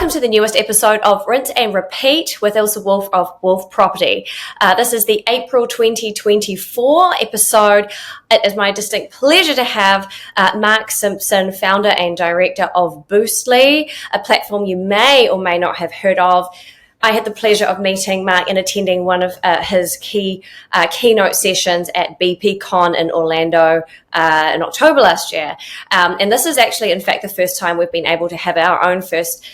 Welcome to the newest episode of Rinse and Repeat with Ilse Wolf of Wolf Property. This is the April 2024 episode. It is my distinct pleasure to have Mark Simpson, founder and director of Boostly, a platform you may or may not have heard of. I had the pleasure of meeting Mark and attending one of his keynote sessions at BPCon in Orlando in October last year. And this is actually, in fact, the first time we've been able to have our own first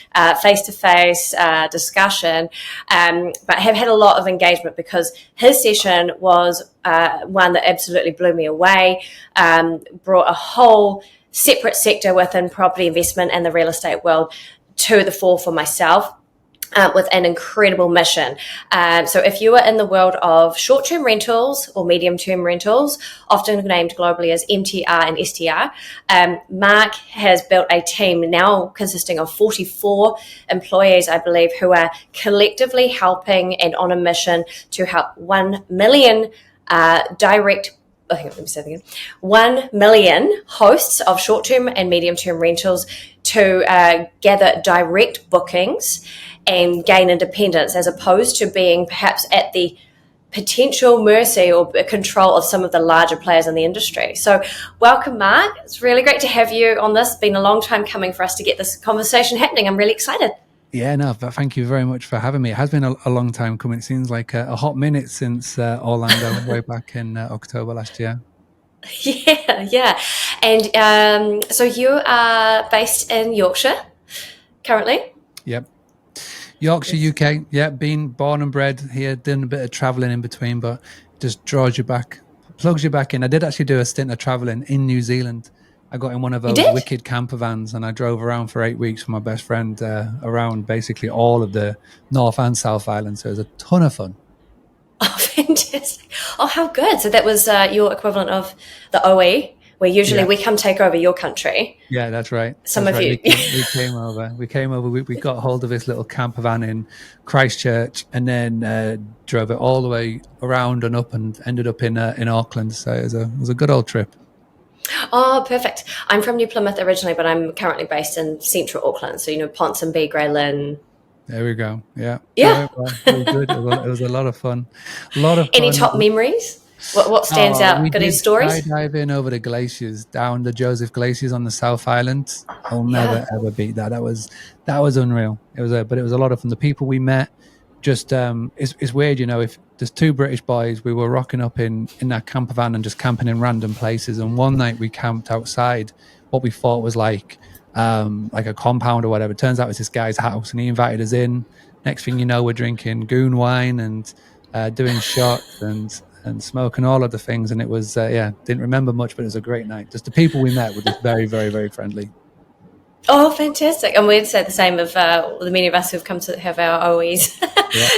face-to-face discussion, but have had a lot of engagement because his session was one that absolutely blew me away, brought a whole separate sector within property investment and the real estate world to the fore for myself. With an incredible mission. So if you are in the world of short-term rentals or medium-term rentals, often named globally as MTR and STR, Mark has built a team now consisting of 44 employees, I believe, who are collectively helping and on a mission to help 1 million direct 1 million hosts of short-term and medium-term rentals to gather direct bookings and gain independence, as opposed to being perhaps at the potential mercy or control of some of the larger players in the industry. So welcome, Mark. It's really great to have you on this. It's been a long time coming for us to get this conversation happening. I'm really excited. Yeah, no, but thank you very much for having me. It has been a long time coming. It seems like a hot minute since Orlando way back in October last year. Yeah. And so you are based in Yorkshire currently? Yep. Yorkshire, UK. Yeah, been born and bred here, done a bit of traveling in between, but just draws you back, plugs you back in. I did actually do a stint of traveling in New Zealand. I got in one of those wicked camper vans and I drove around for 8 weeks with my best friend around basically all of the North and South Island. So it was a ton of fun. Oh, fantastic. Oh, how good. So that was your equivalent of the OE, where usually we come take over your country. Yeah, that's right. Some of you. We came over. We got hold of this little camper van in Christchurch and then drove it all the way around and up and ended up in Auckland. So it was a good old trip. Oh, perfect. I'm from New Plymouth originally, but I'm currently based in central Auckland. So, Ponsonby, Grey Lynn. There we go. Yeah. Yeah. Well, it was good. It was a lot of fun. Any top memories? What stands out? Got any stories? Skydiving over the glaciers, down the Joseph Glaciers on the South Island. I'll never ever beat that. That was unreal. But it was a lot of fun. The people we met, just it's weird, if there's two British boys, we were rocking up in that camper van and just camping in random places. And one night we camped outside what we thought was like a compound or whatever. It turns out it's this guy's house, and he invited us in. Next thing you know, we're drinking goon wine and doing shots and smoking all of the things. And it was didn't remember much, but it was a great night. Just the people we met were just very, very, very friendly. Oh, fantastic. And we'd say the same of the many of us who've come to have our OEs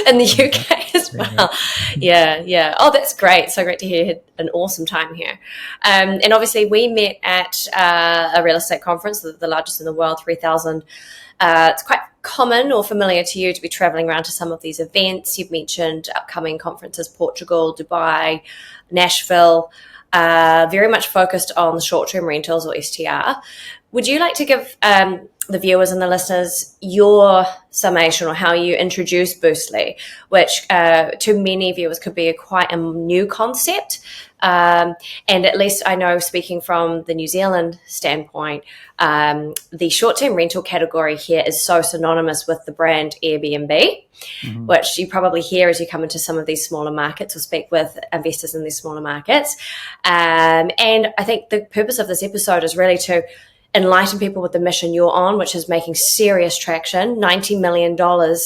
in the UK as well. Yeah. Oh, that's great. So great to hear you had an awesome time here. And obviously we met at a real estate conference, the largest in the world, 3,000. It's quite common or familiar to you to be traveling around to some of these events. You've mentioned upcoming conferences, Portugal, Dubai, Nashville, very much focused on the short-term rentals or STR. Would you like to give the viewers and the listeners your summation or how you introduce Boostly, which to many viewers could be quite a new concept? And at least I know, speaking from the New Zealand standpoint, the short-term rental category here is so synonymous with the brand AIRBNB, which you probably hear as you come into some of these smaller markets or speak with investors in these smaller markets. And I think the purpose of this episode is really to enlighten people with the mission you're on, which is making serious traction, $90 million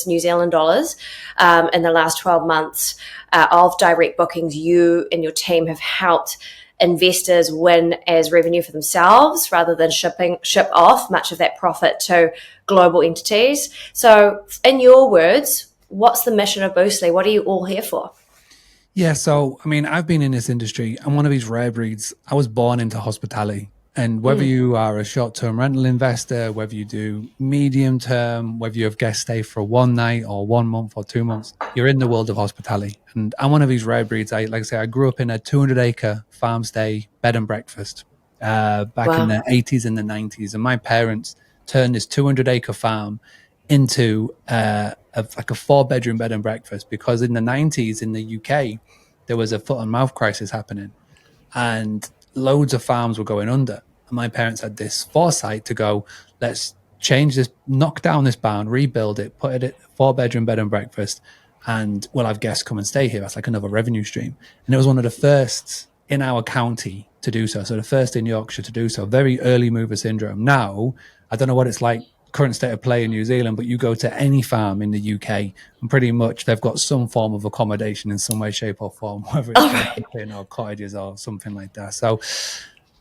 New Zealand dollars in the last 12 months of direct bookings. You and your team have helped investors win as revenue for themselves rather than ship off much of that profit to global entities. So in your words, what's the mission of Boostly? What are you all here for? Yeah, so, I've been in this industry. I'm one of these rare breeds. I was born into hospitality. And whether you are a short-term rental investor, whether you do medium-term, whether you have guest stay for 1 night or 1 month or 2 months, you're in the world of hospitality. And I'm one of these rare breeds. I grew up in a 200-acre farm stay bed and breakfast back in the 80s and the 90s. And my parents turned this 200-acre farm into like a 4-bedroom bed and breakfast, because in the 90s in the UK, there was a foot and mouth crisis happening and loads of farms were going under. And my parents had this foresight to go, let's change this, knock down this barn, rebuild it, put it at 4-bedroom bed and breakfast, and we'll have guests come and stay here. That's like another revenue stream. And it was one of the first in our county to do so. So the first in Yorkshire to do so. Very early mover syndrome. Now, I don't know what it's like current state of play in New Zealand, but you go to any farm in the UK and pretty much they've got some form of accommodation in some way, shape or form, whether it's camping or cottages or something like that. So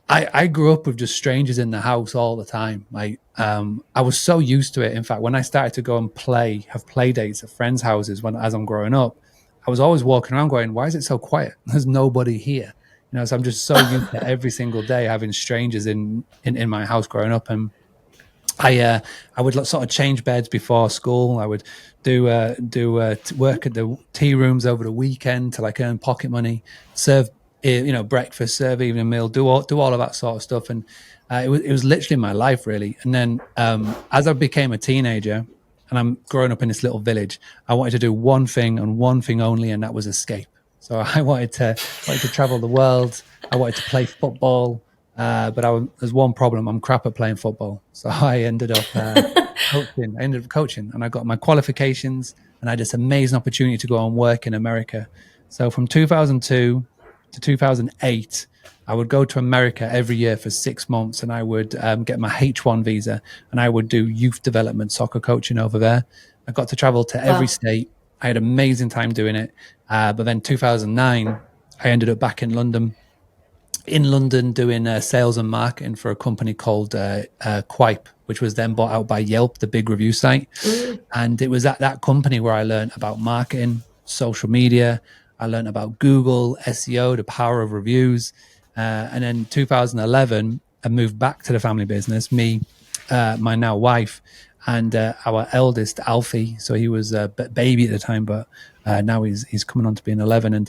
I grew up with just strangers in the house all the time. I was so used to it. In fact, when I started to go and have play dates at friends' houses as I'm growing up, I was always walking around going, why is it so quiet? There's nobody here. So I'm just so used to every single day having strangers in my house growing up. And I would sort of change beds before school. I would do work at the tea rooms over the weekend to like earn pocket money, serve breakfast, serve evening meal, do all of that sort of stuff. And it was literally my life really. And then as I became a teenager and I'm growing up in this little village, I wanted to do one thing and one thing only, and that was escape. So I wanted to travel the world. I wanted to play football. But there's one problem. I'm crap at playing football. So I ended up coaching and I got my qualifications and I had this amazing opportunity to go and work in America. So from 2002 to 2008, I would go to America every year for 6 months and I would get my H1 visa and I would do youth development soccer coaching over there. I got to travel to every state. I had an amazing time doing it. But then 2009, I ended up back in London doing sales and marketing for a company called Quip, which was then bought out by Yelp, the big review site. And it was at that company where I learned about marketing, social media. I learned about Google, SEO, the power of reviews. And then 2011, I moved back to the family business, me, my now wife, and our eldest, Alfie. So he was a baby at the time, but now he's coming on to being 11.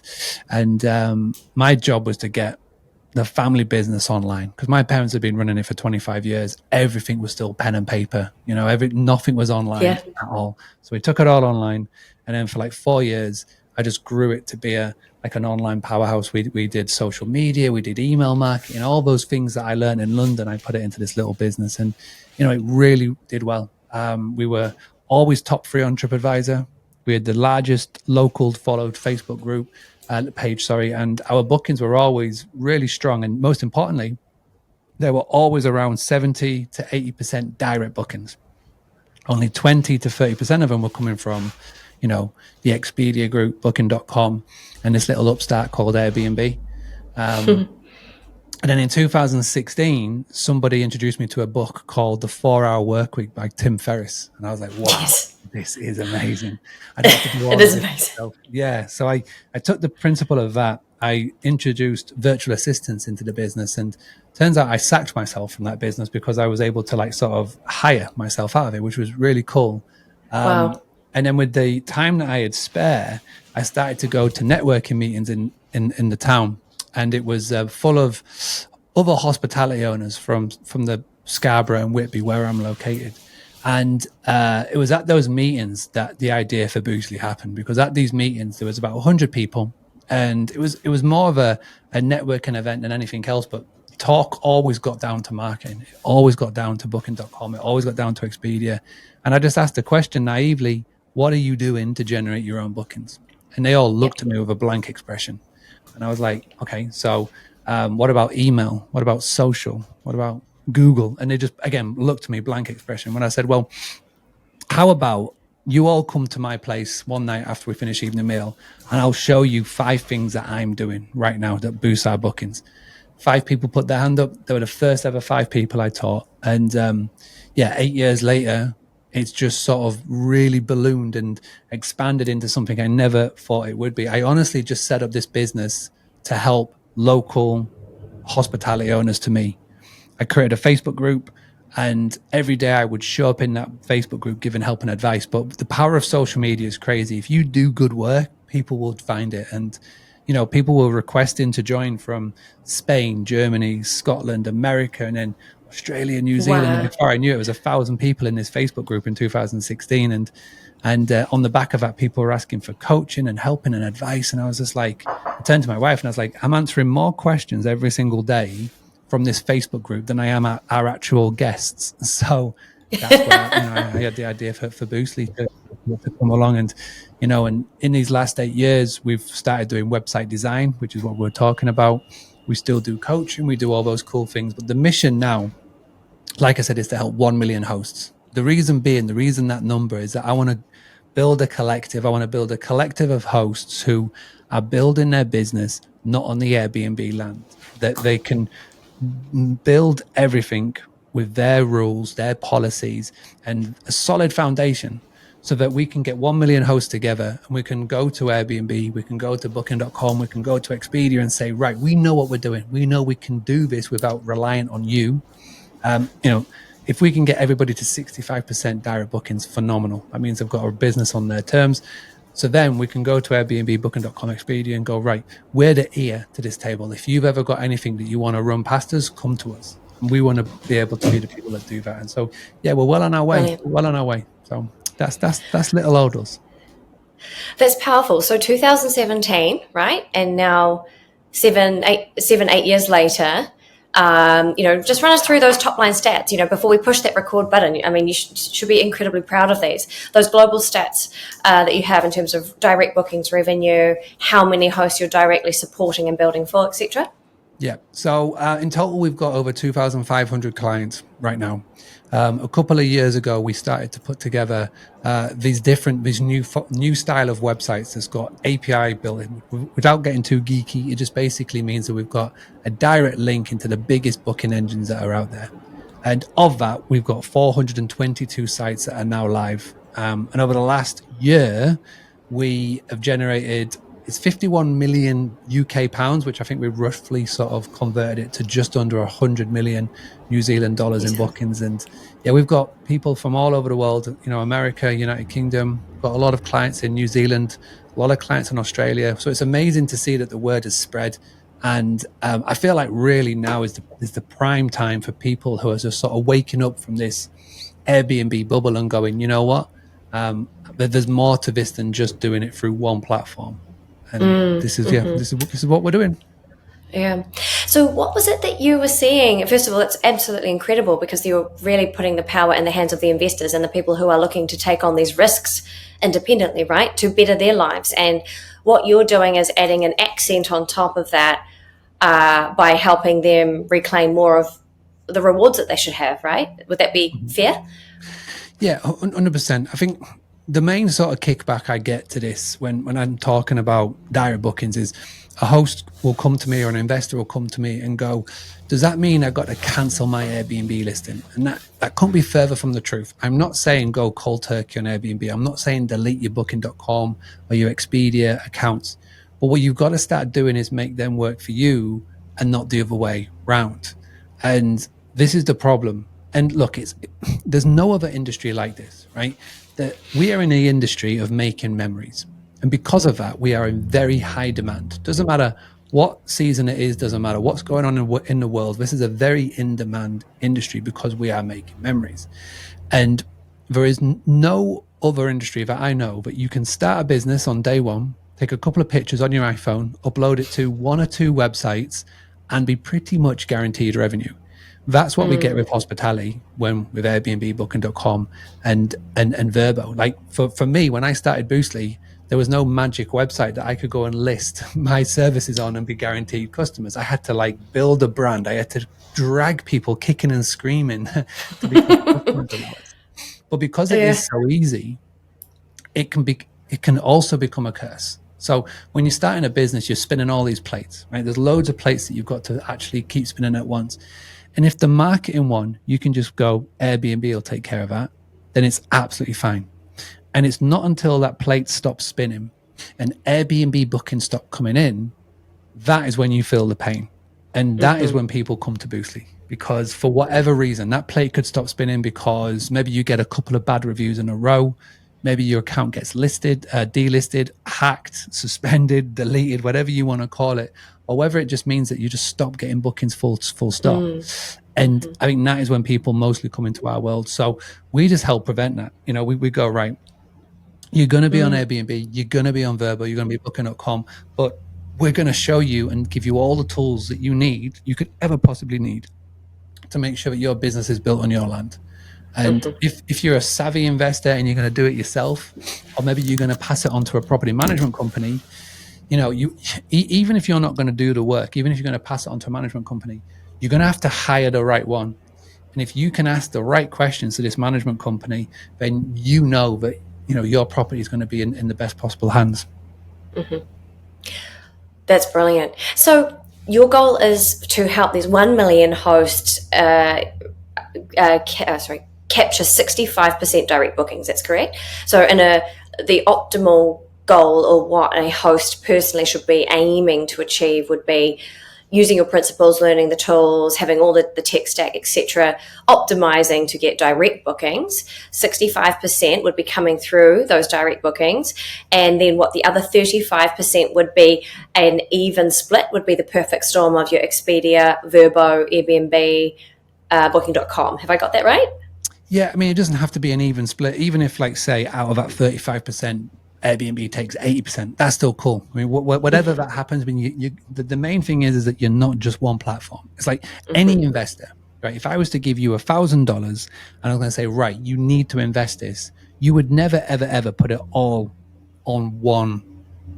And my job was to get the family business online, because my parents had been running it for 25 years. Everything was still pen and paper, nothing was online at all. So we took it all online. And then for like 4 years, I just grew it to be an online powerhouse. We did social media, we did email marketing, all those things that I learned in London. I put it into this little business and, it really did well. We were always top 3 on TripAdvisor. We had the largest local followed Facebook group page, and our bookings were always really strong. And most importantly, they were always around 70 to 80% direct bookings. Only 20 to 30% of them were coming from, the Expedia group, booking.com, and this little upstart called AIRBNB. And then in 2016, somebody introduced me to a book called The 4-Hour Workweek by Tim Ferriss. And I was like, wow, this is amazing. I don't have to do all it is amazing. Yeah. So I took the principle of that. I introduced virtual assistants into the business, and turns out I sacked myself from that business because I was able to sort of hire myself out of it, which was really cool. Wow. And then with the time that I had spare, I started to go to networking meetings in the town. And it was full of other hospitality owners from the Scarborough and Whitby, where I'm located. And it was at those meetings that the idea for Boozly happened, because at these meetings, there was about 100 people. And it was more of a networking event than anything else. But talk always got down to marketing. It always got down to booking.com. It always got down to Expedia. And I just asked the question naively, what are you doing to generate your own bookings? And they all looked at me with a blank expression. And I was like, okay, so what about email? What about social? What about Google? And they just, again, looked at me, blank expression. When I said, well, how about you all come to my place one night after we finish evening meal, and I'll show you 5 things that I'm doing right now that boost our bookings. 5 people put their hand up. They were the first ever 5 people I taught. And 8 years later, it's just sort of really ballooned and expanded into something I never thought it would be. I honestly just set up this business to help local hospitality owners to me. I created a Facebook group, and every day I would show up in that Facebook group giving help and advice. But the power of social media is crazy. If you do good work, people will find it. And, people will request in to join from Spain, Germany, Scotland, America, and then Australia, New Zealand. And Wow. before I knew it, there was 1,000 people in this Facebook group in 2016. And on the back of that, people were asking for coaching and helping and advice. And I was just like, I turned to my wife and I was like, I'm answering more questions every single day from this Facebook group than I am our actual guests. So that's where I had the idea for Boostly to come along. And, and in these last 8 years, we've started doing website design, which is what we're talking about. We still do coaching. We do all those cool things. But the mission now, like I said, is to help 1 million hosts. The reason that number is that I want to build a collective. I want to build a collective of hosts who are building their business, not on the Airbnb land, that they can build everything with their rules, their policies, and a solid foundation so that we can get 1 million hosts together and we can go to Airbnb, we can go to booking.com, we can go to Expedia and say, right, we know what we're doing. We know we can do this without relying on you. If we can get everybody to 65% direct bookings, phenomenal. That means they've got a business on their terms. So then we can go to Airbnb, booking.com, Expedia and go, right, we're the ear to this table. If you've ever got anything that you want to run past us, come to us. And we want to be able to be the people that do that. And so, yeah, we're well on our way. Brilliant. We're well on our way. So that's little old us. That's powerful. So 2017, right? And now 8 years later, just run us through those top line stats, before we push that record button. I mean, you should be incredibly proud of those global stats that you have in terms of direct bookings, revenue, how many hosts you're directly supporting and building for, etc. Yeah. So in total, we've got over 2,500 clients right now. A couple of years ago, we started to put together these new style of websites that's got API built in. Without getting too geeky, it just basically means that we've got a direct link into the biggest booking engines that are out there. And of that, we've got 422 sites that are now live. And over the last year, we have generated, it's 51 million UK pounds, which I think we roughly sort of converted it to just under 100 million New Zealand dollars in bookings. And yeah, we've got people from all over the world, America, United Kingdom, got a lot of clients in New Zealand, a lot of clients in Australia. So it's amazing to see that the word has spread. And I feel like really now is the prime time for people who are just sort of waking up from this Airbnb bubble and going, you know what? There's more to this than just doing it through one platform. And this is what we're doing. Yeah. So what was it that you were seeing? First of all, it's absolutely incredible because you're really putting the power in the hands of the investors and the people who are looking to take on these risks independently, right, to better their lives. And what you're doing is adding an accent on top of that by helping them reclaim more of the rewards that they should have, right? Would that be fair? Yeah, 100%. I think the main sort of kickback I get to this when I'm talking about direct bookings is a host will come to me or an investor will come to me and go, does that mean I've got to cancel my Airbnb listing? And that couldn't be further from the truth. I'm not saying go cold turkey on Airbnb. I'm not saying delete your booking.com or your Expedia accounts. But what you've got to start doing is make them work for you and not the other way round. And this is the problem. And look, there's no other industry like this, right? That we are in the industry of making memories. And because of that, we are in very high demand. Doesn't matter what season it is, doesn't matter what's going on in the world. This is a very in-demand industry because we are making memories. And there is no other industry that I know that you can start a business on day one, take a couple of pictures on your iPhone, upload it to one or two websites, and be pretty much guaranteed revenue. That's what we get with hospitality with Airbnb, booking.com and Vrbo. Like for me, when I started Boostly, there was no magic website that I could go and list my services on and be guaranteed customers. I had to build a brand. I had to drag people kicking and screaming to become customers of ours. But because it is so easy, it can also become a curse. So when you're starting a business, you're spinning all these plates, right? There's loads of plates that you've got to actually keep spinning at once. And if the marketing one, you can just go, Airbnb will take care of that, then it's absolutely fine. And it's not until that plate stops spinning and Airbnb bookings stop coming in, that is when you feel the pain. And that is when people come to Boostly, because for whatever reason, that plate could stop spinning because maybe you get a couple of bad reviews in a row. Maybe your account gets delisted, hacked, suspended, deleted, whatever you want to call it, or whether it just means that you just stop getting bookings full stop. And I think that is when people mostly come into our world. So we just help prevent that. You know, we go, right, you're going to be on Airbnb, you're going to be on Vrbo, you're going to be booking.com, but we're going to show you and give you all the tools that you could ever possibly need to make sure that your business is built on your land. And if you're a savvy investor and you're going to do it yourself, or maybe you're going to pass it on to a property management company, you know, even if you're not going to do the work, even if you're going to pass it on to a management company, you're going to have to hire the right one. And if you can ask the right questions to this management company, then you know that, you know, your property is going to be in the best possible hands. That's brilliant. So your goal is to help these 1 million hosts capture 65% direct bookings. That's correct. So the optimal goal, or what a host personally should be aiming to achieve, would be using your principles, learning the tools, having all the tech stack, etc., optimizing to get direct bookings. 65% would be coming through those direct bookings. And then what the other 35% would be, an even split, would be the perfect storm of your Expedia, Vrbo, Airbnb, booking.com. Have I got that right? Yeah, I mean, it doesn't have to be an even split. Even if, like, say, out of that 35%, Airbnb takes 80%, that's still cool. I mean, whatever that happens, I mean, the main thing is that you're not just one platform. It's like any investor, right? If I was to give you $1,000 and I was going to say, right, you need to invest this, you would never, ever, ever put it all on one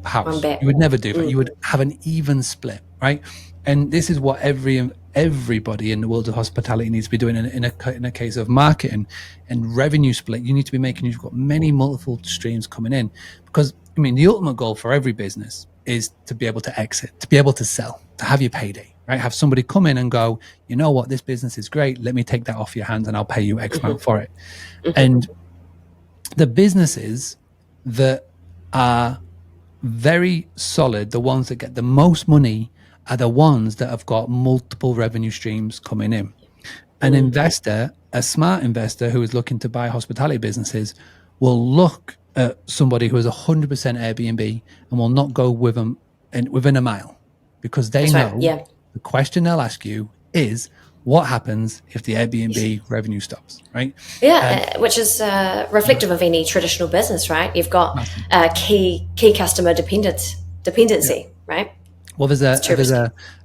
house. You would never do that. You would have an even split, right? And this is what everybody in the world of hospitality needs to be doing in a case of marketing and revenue split. You need to be making, you've got many multiple streams coming in, because I mean, the ultimate goal for every business is to be able to exit, to be able to sell, to have your payday, right? Have somebody come in and go, you know what, this business is great. Let me take that off your hands and I'll pay you X amount for it. And the businesses that are very solid, the ones that get the most money, are the ones that have got multiple revenue streams coming in. An investor, a smart investor who is looking to buy hospitality businesses, will look at somebody who is 100% Airbnb and will not go with them within a mile, because they know the question they'll ask you is, what happens if the Airbnb revenue stops, right? Which is reflective of any traditional business, right? You've got key customer dependency, right? Well, there's a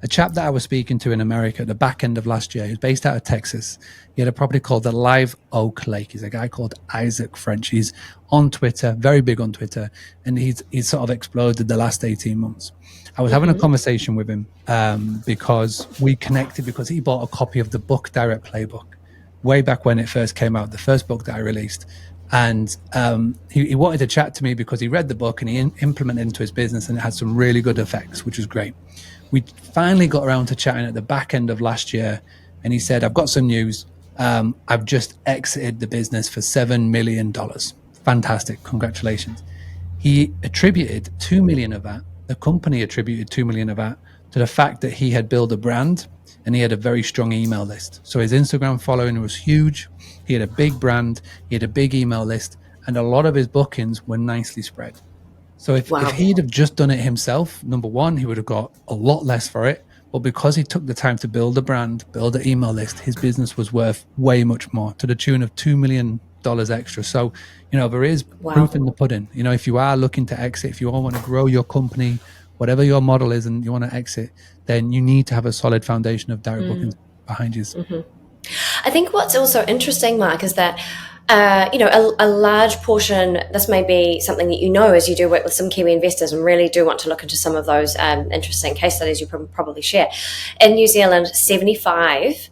chap that I was speaking to in America at the back end of last year. He was based out of Texas. He had a property called the Live Oak Lake. He's a guy called Isaac French. He's on Twitter, very big on Twitter, and he's sort of exploded the last 18 months. I was having a conversation with him because we connected, because he bought a copy of the book Direct Playbook way back when it first came out, the first book that I released. And he wanted to chat to me because he read the book and he implemented it into his business, and it had some really good effects, which was great. We finally got around to chatting at the back end of last year, and he said, I've got some news. I've just exited the business for $7 million. Fantastic. Congratulations. He attributed 2 million of that. The company attributed 2 million of that to the fact that he had built a brand and he had a very strong email list. So his Instagram following was huge. He had a big brand, he had a big email list, and a lot of his bookings were nicely spread. So if he'd have just done it himself, number one, he would have got a lot less for it. But because he took the time to build a brand, build an email list, his business was worth way much more, to the tune of $2 million extra. So, you know, there is proof in the pudding. You know, if you are looking to exit, if you all want to grow your company, whatever your model is, and you want to exit, then you need to have a solid foundation of direct bookings behind you. I think what's also interesting, Mark, is that a large portion, this may be something that you know as you do work with some Kiwi investors and really do want to look into some of those interesting case studies you probably share. In New Zealand, 75%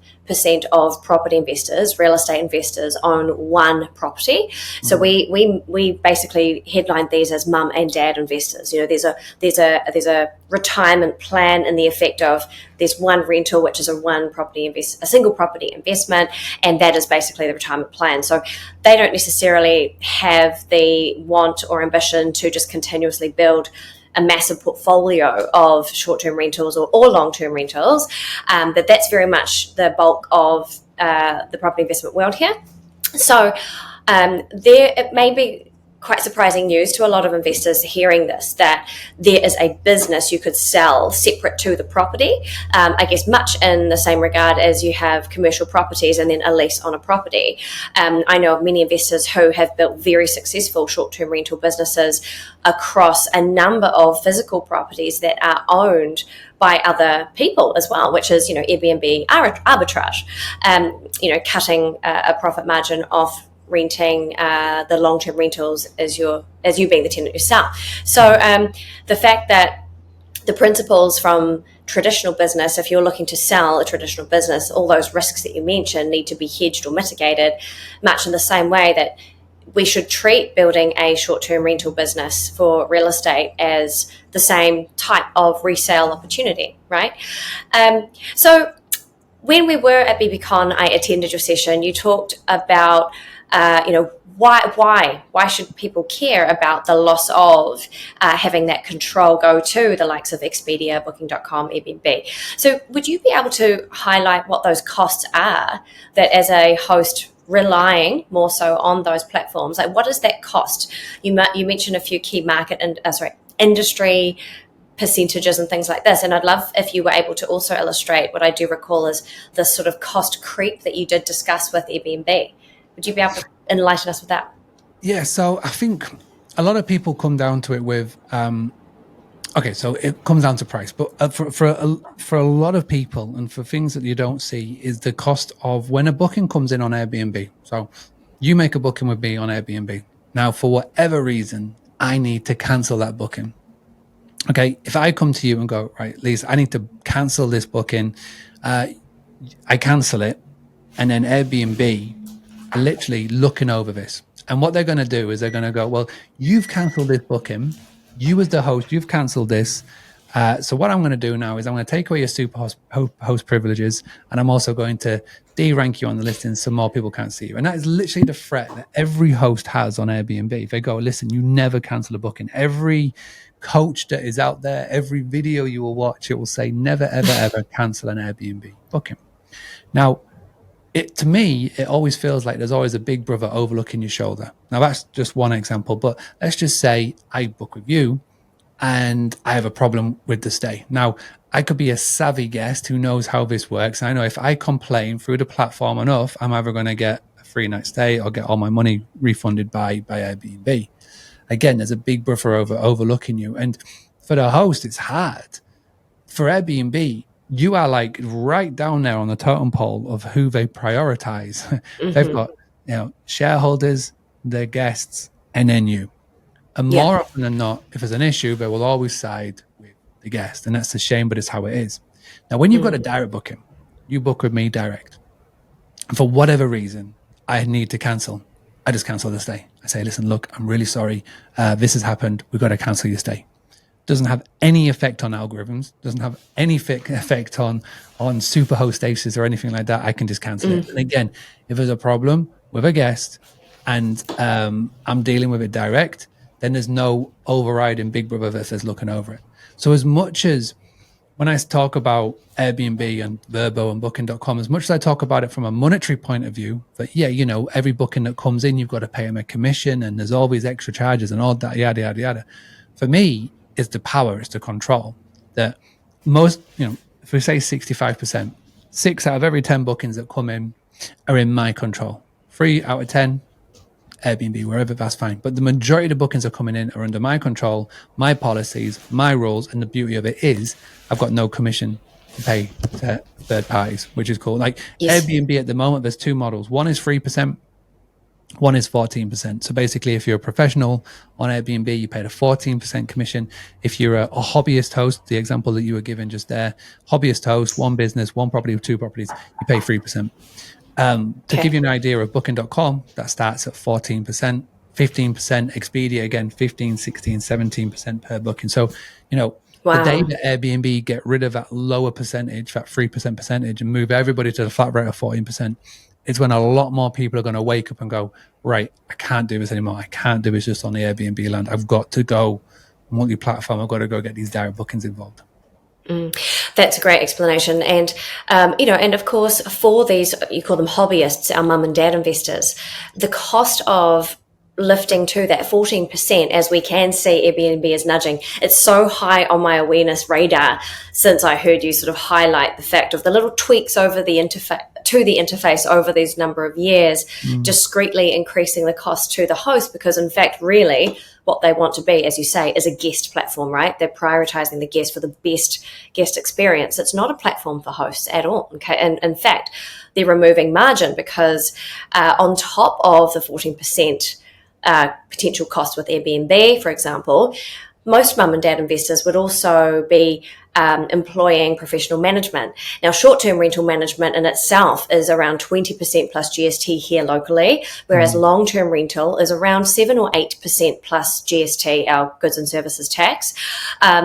of property investors, real estate investors, own one property. So we basically headline these as mum and dad investors. You know, there's a retirement plan in the effect of there's one rental, which is a single property investment, and that is basically the retirement plan. So they don't necessarily have the want or ambition to just continuously build a massive portfolio of short-term rentals or long-term rentals, but that's very much the bulk of the property investment world here. So it may be quite surprising news to a lot of investors hearing this, that there is a business you could sell separate to the property. I guess much in the same regard as you have commercial properties and then a lease on a property. I know of many investors who have built very successful short-term rental businesses across a number of physical properties that are owned by other people as well, which is, Airbnb arbitrage, cutting a profit margin off renting the long-term rentals as you being the tenant yourself. So the fact that the principles from traditional business, if you're looking to sell a traditional business, all those risks that you mentioned need to be hedged or mitigated, much in the same way that we should treat building a short-term rental business for real estate as the same type of resale opportunity, right? So when we were at BBCon, I attended your session. You talked about why should people care about the loss of having that control go to the likes of Expedia, Booking.com, Airbnb. So would you be able to highlight what those costs are that as a host relying more so on those platforms, like what does that cost? You mentioned a few key industry percentages and things like this, and I'd love if you were able to also illustrate what I do recall is this sort of cost creep that you did discuss with Airbnb. Would you be able to enlighten us with that? Yeah, so I think a lot of people come down to it with, so it comes down to price. But for a lot of people and for things that you don't see is the cost of when a booking comes in on Airbnb. So you make a booking with me on Airbnb. Now, for whatever reason, I need to cancel that booking. Okay, if I come to you and go, right, Lisa, I need to cancel this booking. I cancel it, and then Airbnb are literally looking over this. And what they're going to do is they're going to go, well, you've cancelled this booking. You as the host, you've cancelled this. So what I'm going to do now is I'm going to take away your super host privileges, and I'm also going to de-rank you on the listing so more people can't see you. And that is literally the threat that every host has on Airbnb. They go, listen, you never cancel a booking. Every coach that is out there, every video you will watch, it will say never, ever, ever cancel an Airbnb booking. Now, to me, it always feels like there's always a big brother overlooking your shoulder. Now, that's just one example, but let's just say I book with you and I have a problem with the stay. Now, I could be a savvy guest who knows how this works. I know if I complain through the platform enough, I'm either going to get a free night stay or get all my money refunded by Airbnb. Again, there's a big brother overlooking you. And for the host, it's hard. For Airbnb, you are like right down there on the totem pole of who they prioritize. Mm-hmm. They've got, shareholders, their guests, and then you. And more often than not, if there's an issue, they will always side with the guest. And that's a shame, but it's how it is. Now, when you've got a direct booking, you book with me direct. And for whatever reason, I need to cancel. I just cancel the stay. I say, listen, look, I'm really sorry. This has happened. We've got to cancel your stay. Doesn't have any effect on algorithms, doesn't have any effect on superhost status or anything like that. I can just cancel it. And again, if there's a problem with a guest and I'm dealing with it direct, then there's no overriding big brother that says looking over it. So as much as when I talk about Airbnb and Vrbo and Booking.com, as much as I talk about it from a monetary point of view, that every booking that comes in, you've got to pay them a commission and there's all these extra charges and all that, yada, yada, yada. For me, it's the power, it's the control that most, if we say 65%, 6 out of every 10 bookings that come in are in my control. 3 out of 10, Airbnb, wherever, that's fine. But the majority of the bookings are coming in are under my control, my policies, my rules. And the beauty of it is I've got no commission to pay to third parties, which is cool. Like Airbnb at the moment, there's 2 models. One is 3%. One is 14%. So basically, if you're a professional on Airbnb, you pay a 14% commission. If you're a hobbyist host, the example that you were given just there, hobbyist host, one business, one property, 2 properties, you pay 3%. To give you an idea of Booking.com, that starts at 14%, 15%, Expedia, again, 15, 16, 17% per booking. So, the day that Airbnb get rid of that lower percentage, that 3% percentage, and move everybody to the flat rate of 14%, it's when a lot more people are going to wake up and go, right, I can't do this anymore. I can't do this just on the Airbnb land. I've got to go multi-platform. I've got to go get these direct bookings involved. That's a great explanation. And, and of course, for these, you call them hobbyists, our mum and dad investors, the cost of lifting to that 14%, as we can see Airbnb is nudging. It's so high on my awareness radar since I heard you sort of highlight the fact of the little tweaks over the interface over these number of years, discreetly increasing the cost to the host, because in fact, really what they want to be, as you say, is a guest platform, right? They're prioritizing the guest for the best guest experience. It's not a platform for hosts at all. Okay. And in fact, they're removing margin because on top of the 14% potential cost with Airbnb, for example, most mum and dad investors would also be employing professional management. Now, short-term rental management in itself is around 20% plus GST here locally, whereas long-term rental is around 7 or 8% plus GST, our goods and services tax.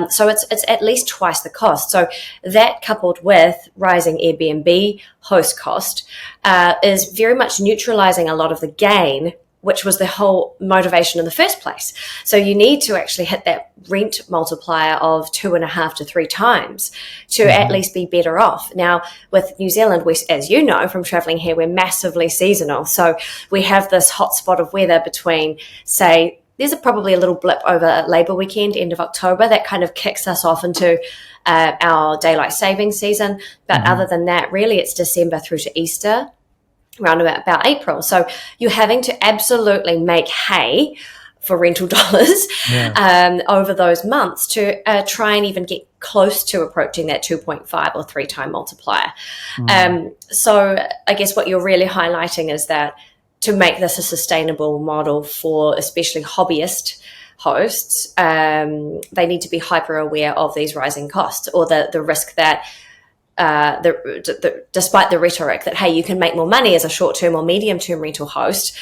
So it's at least twice the cost. So that, coupled with rising Airbnb host cost, is very much neutralizing a lot of the gain, which was the whole motivation in the first place. So you need to actually hit that rent multiplier of 2.5 to 3 times to at least be better off. Now, with New Zealand, as you know from traveling here, we're massively seasonal. So we have this hot spot of weather between, say, there's probably a little blip over Labour weekend, end of October, that kind of kicks us off into our daylight savings season. But other than that, really it's December through to Easter, around about April. So you're having to absolutely make hay for rental dollars over those months to try and even get close to approaching that 2.5 or 3 time multiplier. So I guess what you're really highlighting is that to make this a sustainable model for especially hobbyist hosts, they need to be hyper aware of these rising costs, or the risk that despite the rhetoric that, hey, you can make more money as a short-term or medium-term rental host,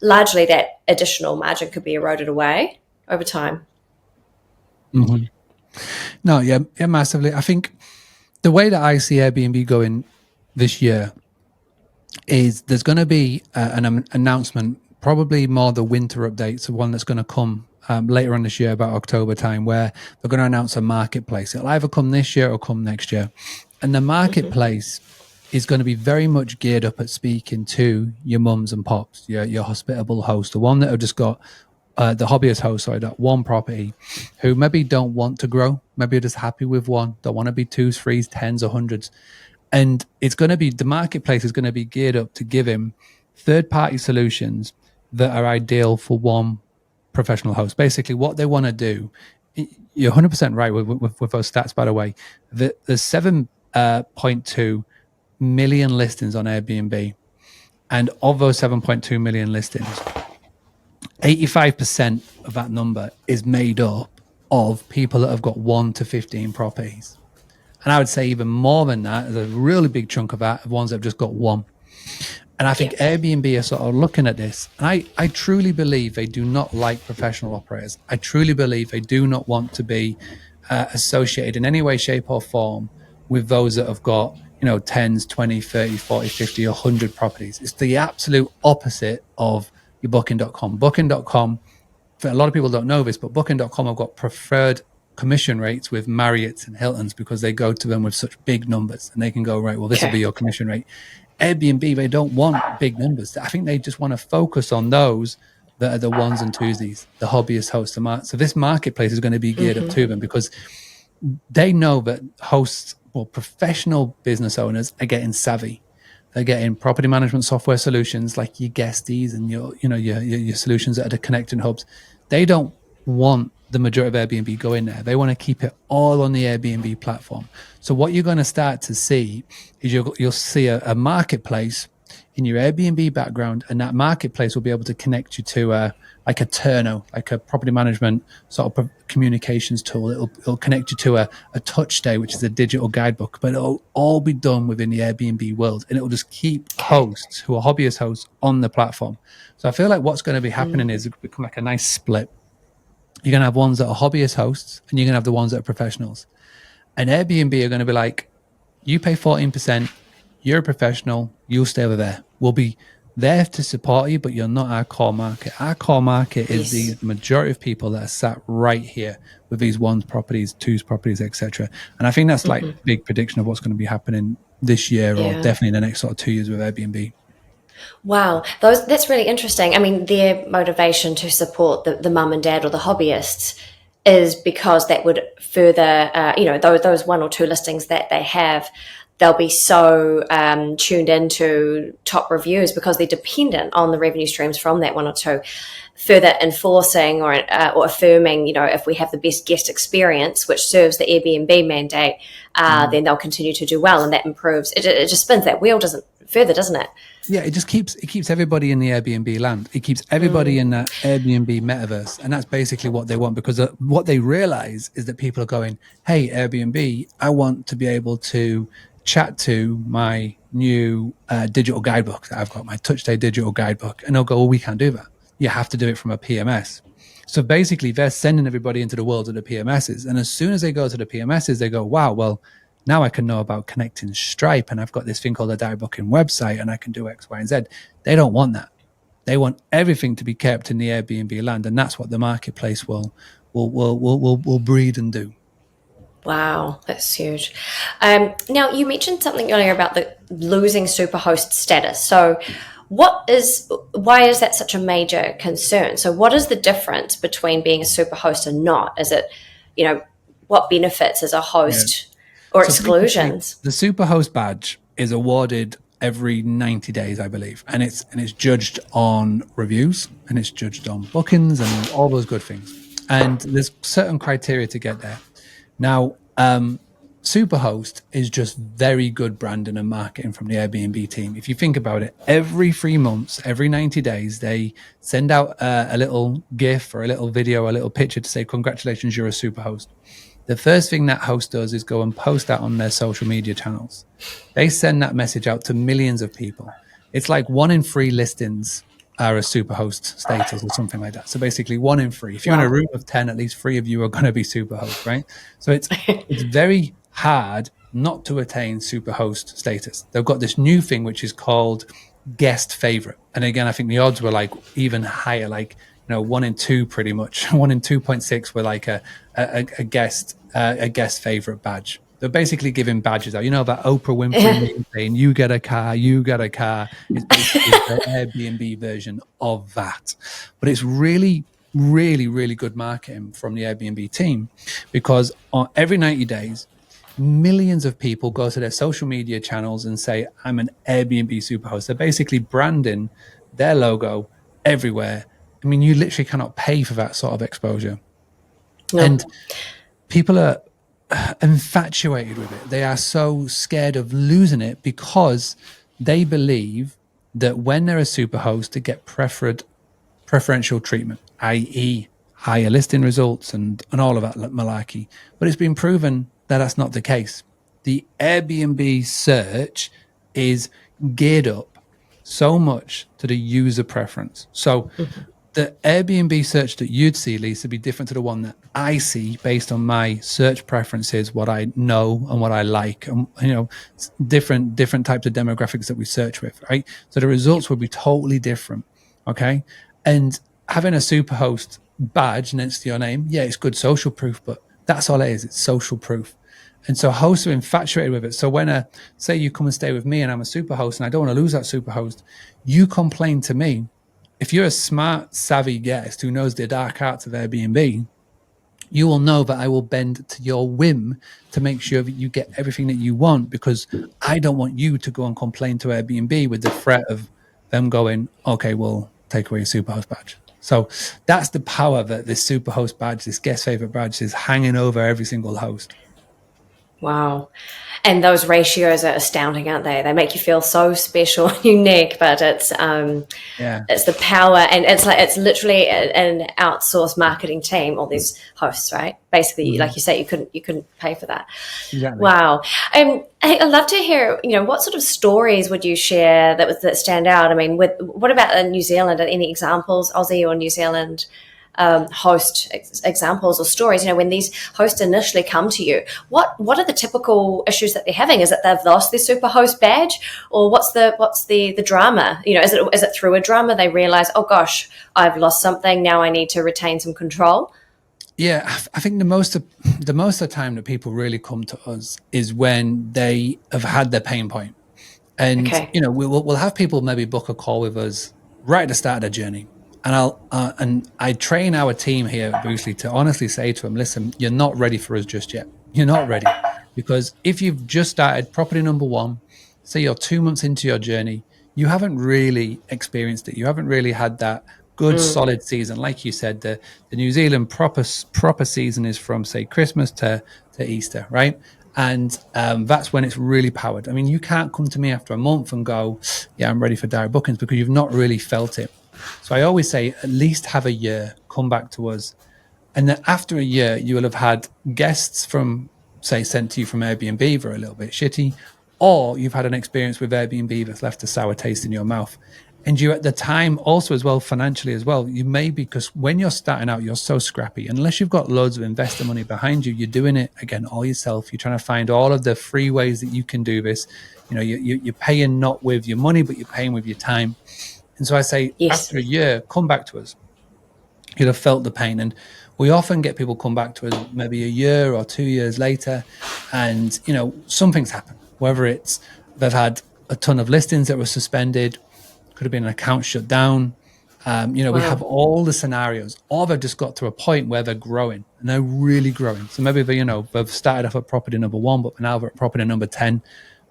largely that additional margin could be eroded away over time. No, yeah, massively. I think the way that I see Airbnb going this year is there's going to be an announcement, probably more the winter updates, one that's going to come later on this year, about October time, where they're going to announce a marketplace. It'll either come this year or come next year. And the marketplace is going to be very much geared up at speaking to your mums and pops, your hospitable host, the one that have just got the hobbyist host, that one property, who maybe don't want to grow, maybe are just happy with one, don't want to be 2s, 3s, 10s or 100s. And it's going to be, the marketplace is going to be geared up to give him third-party solutions that are ideal for one professional host. Basically, what they want to do, you're 100% right with those stats, by the way. There's 7.2 million listings on Airbnb. And of those 7.2 million listings, 85% of that number is made up of people that have got 1 to 15 properties. And I would say even more than that, there's a really big chunk of that of ones that have just got one. And I think Airbnb are sort of looking at this. And I truly believe they do not like professional operators. I truly believe they do not want to be associated in any way, shape or form with those that have got, 10s, 20, 30, 40, 50, 100 properties. It's the absolute opposite of your Booking.com. Booking.com, for a lot of people don't know this, but Booking.com have got preferred commission rates with Marriott's and Hilton's because they go to them with such big numbers and they can go, right, well, this will be your commission rate. Airbnb, they don't want big numbers. I think they just want to focus on those that are the 1s and 2s, the hobbyist hosts. So this marketplace is going to be geared up to them because they know that hosts or professional business owners are getting savvy. They're getting property management software solutions like your Guesties and your solutions that are the connecting hubs. They don't want the majority of Airbnb go in there. They want to keep it all on the Airbnb platform. So what you're going to start to see is you'll see a marketplace in your Airbnb background, and that marketplace will be able to connect you to like a Turno, like a property management sort of communications tool. It'll connect you to a TouchStay, which is a digital guidebook, but it'll all be done within the Airbnb world, and it will just keep hosts who are hobbyist hosts on the platform. So I feel like what's going to be happening is it become like a nice split. You're going to have ones that are hobbyist hosts, and you're going to have the ones that are professionals. And Airbnb are going to be like, you pay 14%, you're a professional, you'll stay over there. We'll be there to support you, but you're not our core market. Our core market is the majority of people that are sat right here with these 1s properties, 2s properties, etc. And I think that's like big prediction of what's going to be happening this year or definitely in the next sort of 2 years with Airbnb. Wow, that's really interesting. I mean, their motivation to support the mum and dad or the hobbyists is because that would further, those one or two listings that they have, they'll be so tuned into top reviews because they're dependent on the revenue streams from that one or two, further enforcing or affirming, if we have the best guest experience, which serves the Airbnb mandate, then they'll continue to do well, and that improves. It just spins that wheel, doesn't it? Yeah, it keeps everybody in the Airbnb land. It keeps everybody in that Airbnb metaverse, and that's basically what they want, because what they realize is that people are going, "Hey, Airbnb, I want to be able to chat to my new digital guidebook that I've got, my Touchday digital guidebook," and they'll go, "Well, we can't do that. You have to do it from a PMS." So basically, they're sending everybody into the world of the PMSs, and as soon as they go to the PMSs, they go, "Wow, well, now I can know about connecting Stripe, and I've got this thing called a direct booking website, and I can do X, Y, and Z." They don't want that. They want everything to be kept in the Airbnb land, and that's what the marketplace will breed and do. Wow, that's huge. Now, you mentioned something earlier about the losing superhost status. So, why is that such a major concern? So, what is the difference between being a superhost and not? Is it, what benefits as a host? Yeah. Or exclusions? The superhost badge is awarded every 90 days, I believe, and it's judged on reviews, and it's judged on bookings and all those good things. And there's certain criteria to get there. Now, superhost is just very good branding and marketing from the Airbnb team. If you think about it, every 3 months, every 90 days, they send out a little GIF or a little video, a little picture to say, "Congratulations, you're a superhost." The first thing that host does is go and post that on their social media channels. They send that message out to millions of people. It's like 1 in 3 listings are a superhost status or something like that. So basically 1 in 3. If you're in a room of 10, at least 3 of you are going to be superhost, right? So it's very hard not to attain superhost status. They've got this new thing which is called guest favorite. And again, I think the odds were like even higher, like 1 in 2 pretty much. 1 in 2.6 were like a guest favorite badge. They're basically giving badges out. That Oprah Winfrey saying, "You get a car, you get a car." It's the Airbnb version of that. But it's really, really, really good marketing from the Airbnb team, because on every 90 days, millions of people go to their social media channels and say, "I'm an Airbnb superhost." They're basically branding their logo everywhere. I mean, you literally cannot pay for that sort of exposure. No. And people are infatuated with it. They are so scared of losing it because they believe that when they're a superhost, they get preferential treatment, i.e. higher listing results and all of that malarkey. But it's been proven that that's not the case. The Airbnb search is geared up so much to the user preference. So the Airbnb search that you'd see, Lisa, be different to the one that I see based on my search preferences, what I know and what I like, and different types of demographics that we search with, right? So the results would be totally different, okay? And having a superhost badge next to your name, yeah, it's good social proof, but that's all it is. It's social proof. And so hosts are infatuated with it. So when say you come and stay with me and I'm a superhost and I don't want to lose that superhost, you complain to me. If you're a smart, savvy guest who knows the dark arts of Airbnb, you will know that I will bend to your whim to make sure that you get everything that you want, because I don't want you to go and complain to Airbnb with the threat of them going, "Okay, we'll take away your superhost badge." So that's the power that this superhost badge, this guest favorite badge, is hanging over every single host. Wow. And those ratios are astounding, aren't they? They make you feel so special and unique, but it's the power, and it's literally an outsourced marketing team, all these hosts, right? Basically, like you say, you couldn't pay for that. Exactly. Wow. I'd love to hear, what sort of stories would you share that stand out? I mean, what about in New Zealand? Any examples, Aussie or New Zealand host examples or stories? When these hosts initially come to you, what are the typical issues that they're having? Is it they've lost their superhost badge, or what's the drama? Is it through a drama they realize, "Oh gosh, I've lost something, now I need to retain some control"? Yeah, I think the most of the time that people really come to us is when they have had their pain point. And, Okay. we'll have people maybe book a call with us right at the start of their journey. And I train our team here at Boostly to honestly say to them, listen, you're not ready for us just yet. You're not ready. Because if you've just started property number one, say you're 2 months into your journey, you haven't really experienced it. You haven't really had that good, solid season. Like you said, the New Zealand proper season is from, say, Christmas to Easter, right? And that's when it's really powered. I mean, you can't come to me after a month and go, yeah, I'm ready for direct bookings, because you've not really felt it. So I always say, at least have a year, come back to us. And then after a year, you will have had guests from, say, sent to you from Airbnb for a little bit shitty, or you've had an experience with Airbnb that's left a sour taste in your mouth. And you at the time also as well, financially as well, you may, because when you're starting out, you're so scrappy. Unless you've got loads of investor money behind you, you're doing it again all yourself. You're trying to find all of the free ways that you can do this. You're paying not with your money, but you're paying with your time. And so I say, Yes. after a year, come back to us. You'll have felt the pain. And we often get people come back to us maybe a year or 2 years later, and something's happened. Whether it's they've had a ton of listings that were suspended, could have been an account shut down. We have all the scenarios, or they've just got to a point where they're growing, and they're really growing. So maybe they've started off at property number one, but now they're at property number 10.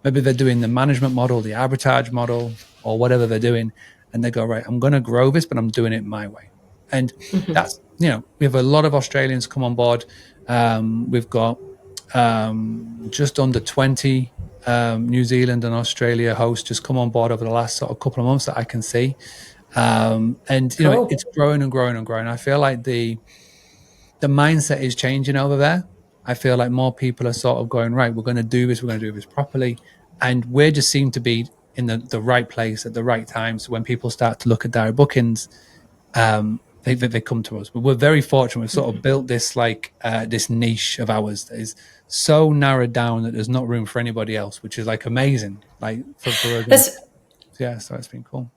Maybe they're doing the management model, the arbitrage model, or whatever they're doing, and they go, right, I'm going to grow this, but I'm doing it my way. And that's, we have a lot of Australians come on board. We've got just under 20 New Zealand and Australia hosts just come on board over the last sort of couple of months that I can see. Cool. It's growing and growing and growing. I feel like the mindset is changing over there. I feel like more people are sort of going, right, we're going to do this properly. And we just seem to be in the right place at the right time. So when people start to look at direct bookings, they come to us. But we're very fortunate. We've sort of built this this niche of ours that is so narrowed down that there's not room for anybody else, which is amazing. For us. Yeah, so it's been cool.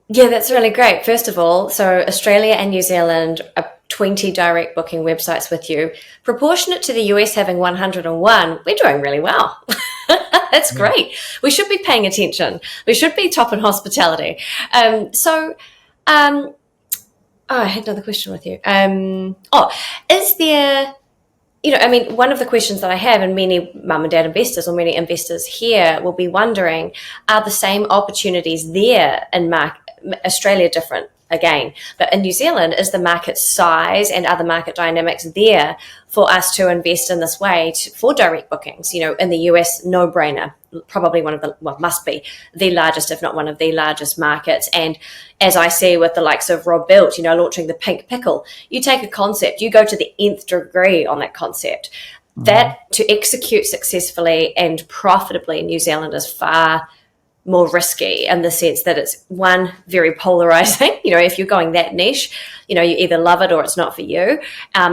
Yeah, that's really great. First of all, so Australia and New Zealand are 20 direct booking websites with you. Proportionate to the US having 101, we're doing really well. That's great. We should be paying attention. We should be top in hospitality. I had another question with you. Is there, one of the questions that I have, and many mum and dad investors or many investors here will be wondering, are the same opportunities there in Australia different? Again, but in New Zealand, is the market size and other market dynamics there for us to invest in this way for direct bookings? In the US, no brainer, probably must be the largest, if not one of the largest markets. And as I see with the likes of Rob Built, launching the pink pickle, you take a concept, you go to the nth degree on that concept. That to execute successfully and profitably in New Zealand is far more risky in the sense that it's very polarizing. If you're going that niche, you either love it or it's not for you.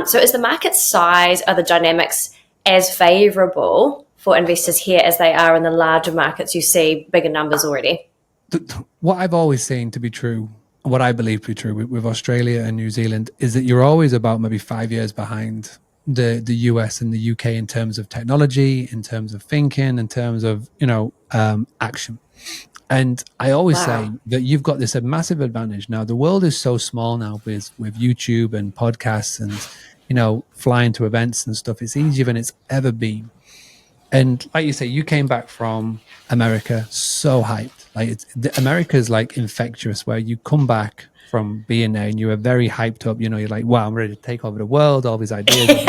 So is the market size, are the dynamics as favorable for investors here as they are in the larger markets? You see bigger numbers already. What I've always seen to be true, what I believe to be true with Australia and New Zealand, is that you're always about maybe 5 years behind the US and the UK in terms of technology, in terms of thinking, in terms of, action. And I always say that you've got this massive advantage. Now, the world is so small now with YouTube and podcasts and, flying to events and stuff. It's easier than it's ever been. And like you say, you came back from America so hyped. America's infectious, where you come back from being there and you are very hyped up. You're like, wow, I'm ready to take over the world, all these ideas.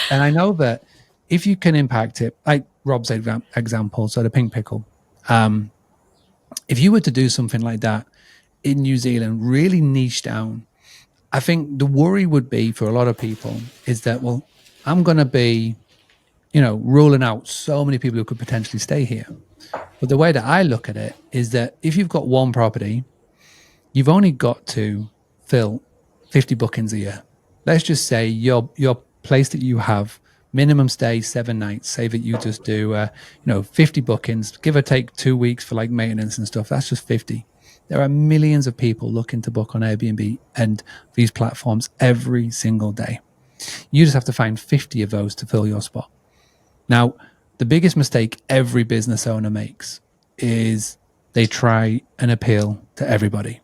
And I know that if you can impact it, like Rob's example, so the pink pickle, if you were to do something like that in New Zealand, really niche down, I think the worry would be for a lot of people is that, well, I'm going to be, ruling out so many people who could potentially stay here. But the way that I look at it is that if you've got one property, you've only got to fill 50 bookings a year. Let's just say your place that you have, minimum stay 7 nights. Say that you just do 50 bookings, give or take 2 weeks for maintenance and stuff. That's just 50. There are millions of people looking to book on Airbnb and these platforms every single day. You just have to find 50 of those to fill your spot. Now, the biggest mistake every business owner makes is they try and appeal to everybody.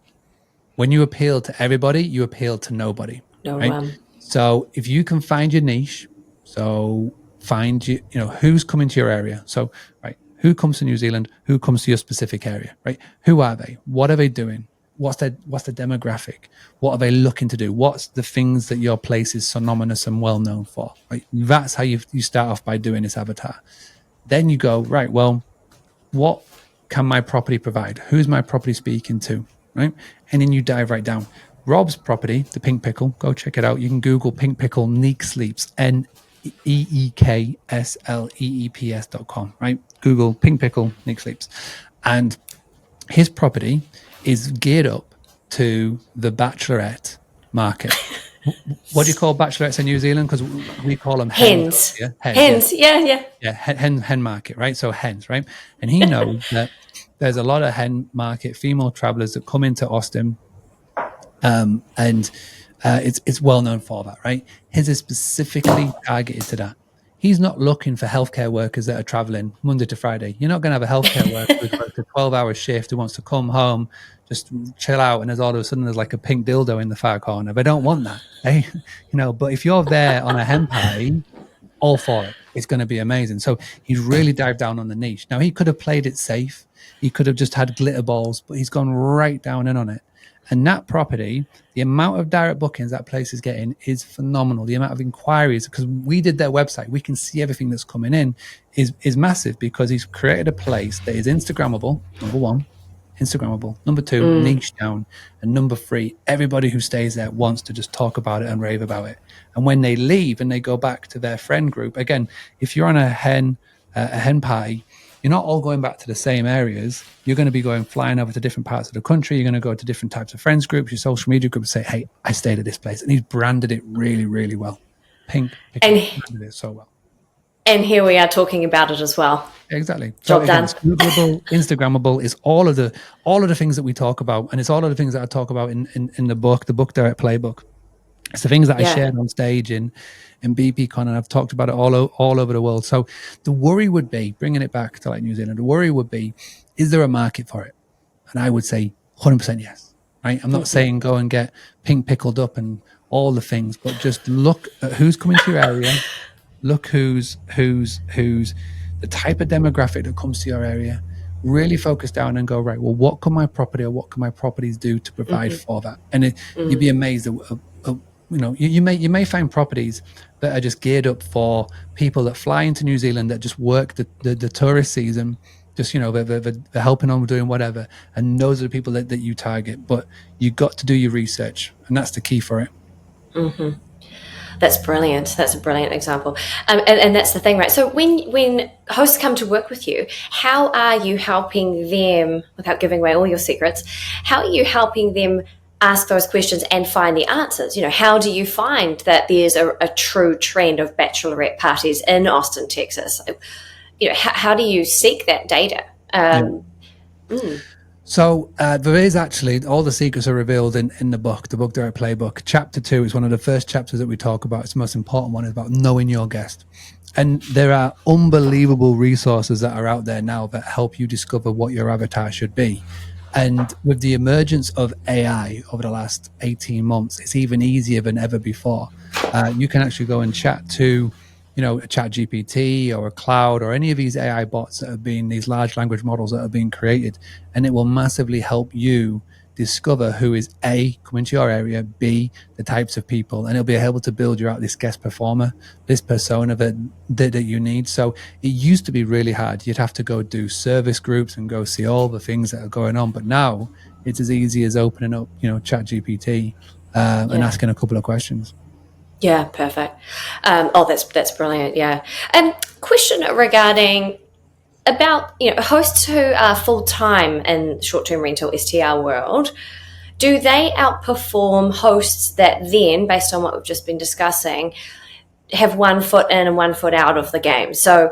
When you appeal to everybody, you appeal to nobody, right? So if you can find your niche, so find who's coming to your area. So, right, who comes to New Zealand? Who comes to your specific area, right? Who are they? What are they doing? What's the demographic? What are they looking to do? What's the things that your place is synonymous and well known for? Right? That's how you start off by doing this avatar. Then you go, right, well, what can my property provide? Who's my property speaking to? Right? And then you dive right down. Rob's property, the Pink Pickle, go check it out. You can Google Pink Pickle Neek Sleeps, NEEKSLEEPS.com, right? Google Pink Pickle Neek Sleeps. And his property is geared up to the bachelorette market. What do you call bachelorettes in New Zealand? Because we call them hens. Hens. Yeah. Hen market, right? So hens, right? And he knows that there's a lot of hen market female travelers that come into Austin, and it's well known for that, right? His is specifically targeted to that. He's not looking for healthcare workers that are traveling Monday to Friday. You're not going to have a healthcare worker who's worked a 12-hour shift who wants to come home, just chill out, and there's all of a sudden there's like a pink dildo in the far corner. They don't want that, eh? But if you're there on a hen party, all for it. It's going to be amazing. So he's really dived down on the niche. Now, he could have played it safe. He could have just had glitter balls, but he's gone right down in on it. And that property, the amount of direct bookings that place is getting is phenomenal. The amount of inquiries, because we did their website, we can see everything that's coming in, is massive, because he's created a place that is Instagrammable, number one, Instagrammable, number two, niche down, and number three, everybody who stays there wants to just talk about it and rave about it. And when they leave and they go back to their friend group, again, if you're on a hen party, you're not all going back to the same areas. You're going to be flying over to different parts of the country. You're going to go to different types of friends groups, your social media groups, say, hey, I stayed at this place. And he's branded it really, really well. Pink branded it so well. And here we are talking about it as well. Exactly. So again, it's Googleable, Instagrammable, is all of the things that we talk about. And it's all of the things that I talk about in the book Direct Playbook. It's the things that I shared on stage in BPCon, and I've talked about it all over the world. So the worry would be, bringing it back to like New Zealand, the worry would be, is there a market for it? And I would say 100% yes. Right? I'm not saying go and get pink pickled up and all the things, but just look at who's coming to your area. Look who's the type of demographic that comes to your area. Really focus down and go, right, well, what can my property or what can my properties do to provide for that? And you'd be amazed at you may find properties that are just geared up for people that fly into New Zealand, that just work the tourist season, just they're helping on doing whatever, and those are the people that you target. But you got to do your research, and that's the key for it. That's brilliant. That's a brilliant example. And that's the thing, right? So when hosts come to work with you, how are you helping them, without giving away all your secrets, how are you helping them ask those questions and find the answers? How do you find that there's a true trend of bachelorette parties in Austin, Texas? How do you seek that data? So there is actually, all the secrets are revealed in the book Direct Playbook. Chapter 2 is one of the first chapters that we talk about. It's the most important one. It's about knowing your guest. And there are unbelievable resources that are out there now that help you discover what your avatar should be. And with the emergence of AI over the last 18 months, it's even easier than ever before. You can actually go and chat to, a chat GPT or a cloud or any of these AI bots that have been, these large language models that have been created, and it will massively help you discover who is A, coming to your area, B, the types of people, and it'll be able to build you out this guest performer, this persona that you need. So it used to be really hard. You'd have to go do service groups and go see all the things that are going on. But now it's as easy as opening up, chat GPT and asking a couple of questions. Yeah, perfect. That's brilliant. Yeah. And question regarding about hosts who are full-time in short-term rental STR world. Do they outperform hosts that then, based on what we've just been discussing, have 1 foot in and 1 foot out of the game? So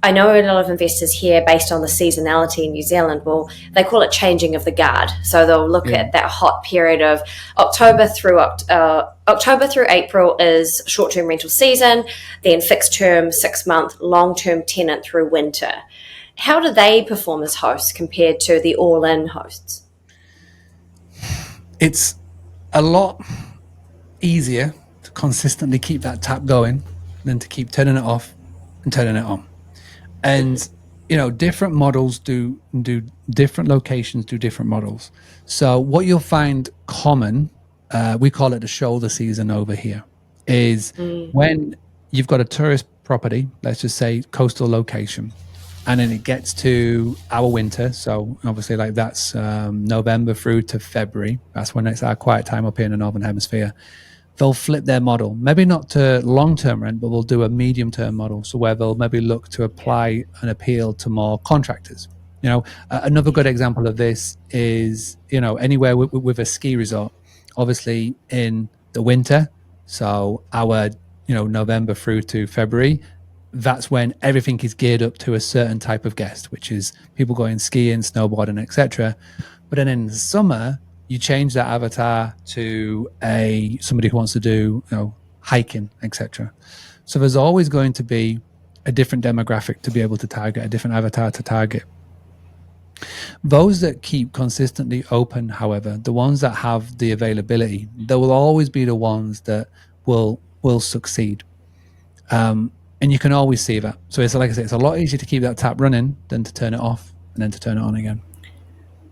I know a lot of investors here, based on the seasonality in New Zealand, they call it changing of the guard. So they'll look at that hot period of October through April is short-term rental season, then fixed term, 6-month, long-term tenant through winter. how do they perform as hosts compared to the all-in hosts? It's a lot easier to consistently keep that tap going than to keep turning it off and turning it on. And different models do different locations do different models. So what you'll find common, we call it the shoulder season over here, is when you've got a tourist property, let's just say coastal location, and then it gets to our winter. So obviously, like that's November through to February. That's when it's our quiet time up here in the Northern Hemisphere. They'll flip their model, maybe not to long-term rent, but we'll do a medium-term model. So where they'll maybe look to apply an appeal to more contractors. Another good example of this is, anywhere with a ski resort, obviously in the winter. So our, November through to February, that's when everything is geared up to a certain type of guest, which is people going skiing, snowboarding, etc. But then in the summer, you change that avatar to somebody who wants to do hiking, etc. So there's always going to be a different demographic to be able to target, a different avatar to target. Those that keep consistently open, however, the ones that have the availability, they will always be the ones that will succeed. And you can always see that. So it's like I say, it's a lot easier to keep that tap running than to turn it off and then to turn it on again.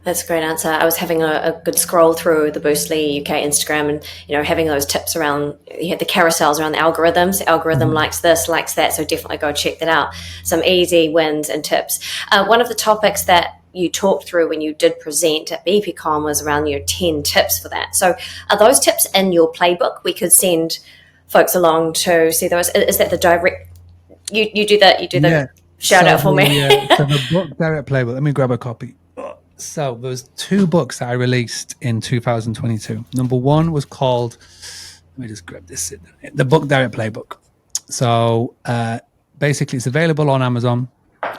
That's a great answer. I was having a good scroll through the Boostly UK Instagram and, having those tips around, you had the carousels around the algorithms. The algorithm likes this, likes that. So definitely go check that out. Some easy wins and tips. One of the topics that you talked through when you did present at BPCon was around your 10 tips for that. So are those tips in your playbook? We could send folks along to see those. Is that the direct, you do the shout out for me? So the book Direct Playbook, let me grab a copy. So there was 2 books that I released in 2022. Number 1 was called, let me just grab this, the book Direct Playbook. So basically it's available on Amazon.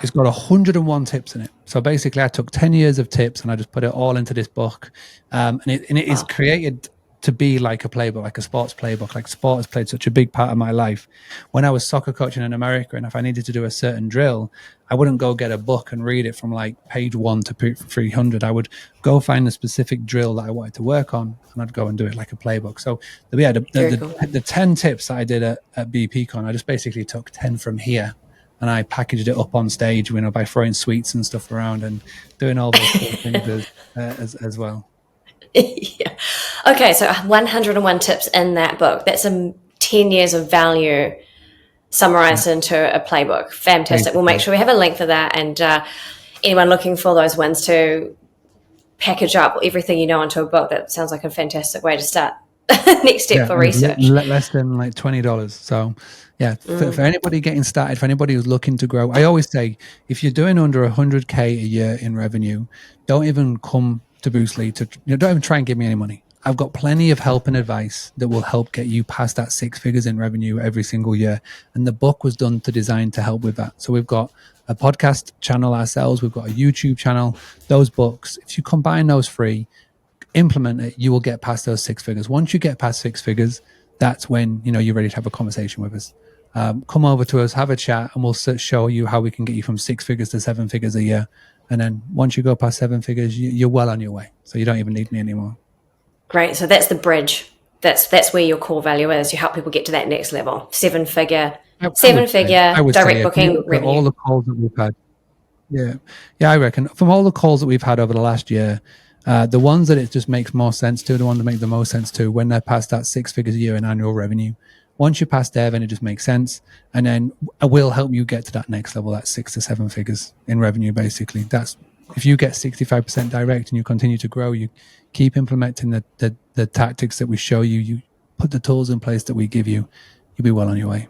It's got 101 tips in it. So basically I took 10 years of tips and I just put it all into this book. And it is created to be like a playbook, like a sports playbook. Like sport has played such a big part of my life. When I was soccer coaching in America, and if I needed to do a certain drill, I wouldn't go get a book and read it from like page 1 to 300. I would go find the specific drill that I wanted to work on, and I'd go and do it like a playbook. So the 10 tips that I did at BPCon, I just basically took 10 from here, and I packaged it up on stage, by throwing sweets and stuff around and doing all those things as well. Yeah. Okay, so 101 tips in that book. That's 10 years of value summarized into a playbook. Fantastic. We'll make sure we have a link for that, and anyone looking for those wins to package up everything you know into a book, that sounds like a fantastic way to start. Next step for research. Less than like $20. So for anybody getting started, for anybody who's looking to grow, I always say, if you're doing under 100K a year in revenue, don't even come to Boostly don't even try and give me any money. I've got plenty of help and advice that will help get you past that 6 figures in revenue every single year. And the book was designed to help with that. So we've got a podcast channel ourselves. We've got a YouTube channel. Those books, if you combine those 3, implement it, you will get past those 6 figures. Once you get past 6 figures, that's when, you're ready to have a conversation with us. Come over to us, have a chat, and we'll show you how we can get you from 6 figures to 7 figures a year. And then once you go past 7 figures, you're well on your way. So you don't even need me anymore. Great. So that's the bridge. That's where your core value is. You help people get to that next level. 7-figure direct booking revenue. All the calls that we've had. Yeah, I reckon from all the calls that we've had over the last year, the ones that it just makes more sense to, the ones that make the most sense to, when they're past that 6 figures a year in annual revenue. Once you're past there, then it just makes sense. And then I will help you get to that next level, that 6 to 7 figures in revenue, basically. That's if you get 65% direct and you continue to grow, you keep implementing the tactics that we show you, you put the tools in place that we give you, you'll be well on your way.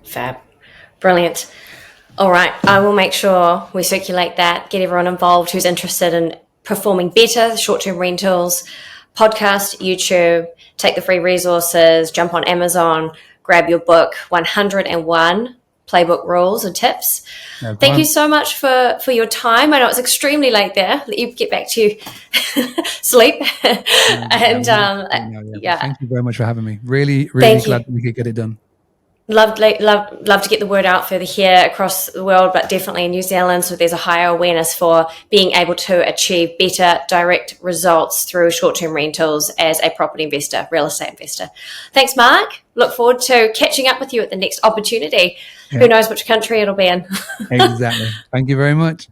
Fab. Brilliant. All right. I will make sure we circulate that, get everyone involved who's interested in performing better, short-term rentals, podcast, YouTube, take the free resources, jump on Amazon, grab your book, 101 Playbook Rules and Tips. No, Thank you so much for your time. I know it's extremely late there. Let you get back to sleep. Thank you very much for having me. Really glad that we could get it done. love to get the word out further here across the world, but definitely in New Zealand, so there's a higher awareness for being able to achieve better direct results through short-term rentals as a property investor, real estate investor. Thanks, Mark. Look forward to catching up with you at the next opportunity. Who knows which country it'll be in. Exactly. Thank you very much.